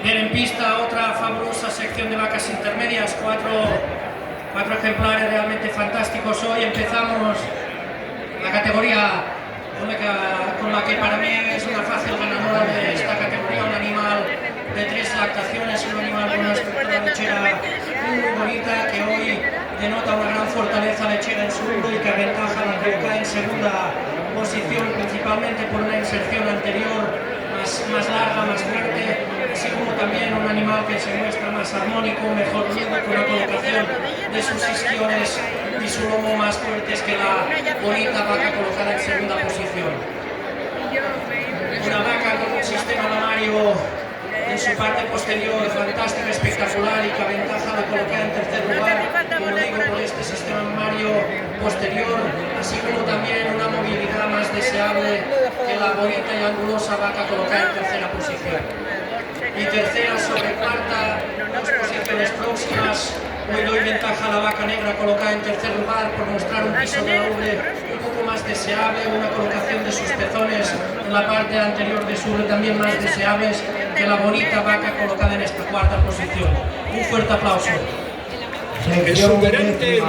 Bien, en pista otra fabulosa sección de vacas intermedias, cuatro ejemplares realmente fantásticos. Hoy empezamos la categoría con la que para mí es una fácil ganadora de esta categoría, un animal de 3 lactaciones, un animal con una estructura lechera muy bonita, que hoy denota una gran fortaleza lechera en su hombro y que aventaja la coloca en segunda posición, principalmente por una inserción anterior más larga, más fuerte, así como también un animal que se muestra más armónico, mejor ludo, con una colocación de sus isquiones y su lomo más fuertes que la bonita vaca colocada en segunda posición. Una vaca con un sistema mamario en su parte posterior fantástica, espectacular, y que aventaja la colocada en tercer lugar, como digo, por este sistema mamario posterior, así como también una movilidad más deseable que la bonita y angulosa vaca colocada en tercera posición. Y tercera sobre cuarta, 2 posiciones próximas. Hoy doy ventaja a la vaca negra colocada en tercer lugar por mostrar un piso de la ubre un poco más deseable, una colocación de sus pezones en la parte anterior de su ubre también más deseables que la bonita vaca colocada en esta cuarta posición. Un fuerte aplauso. Exuberante.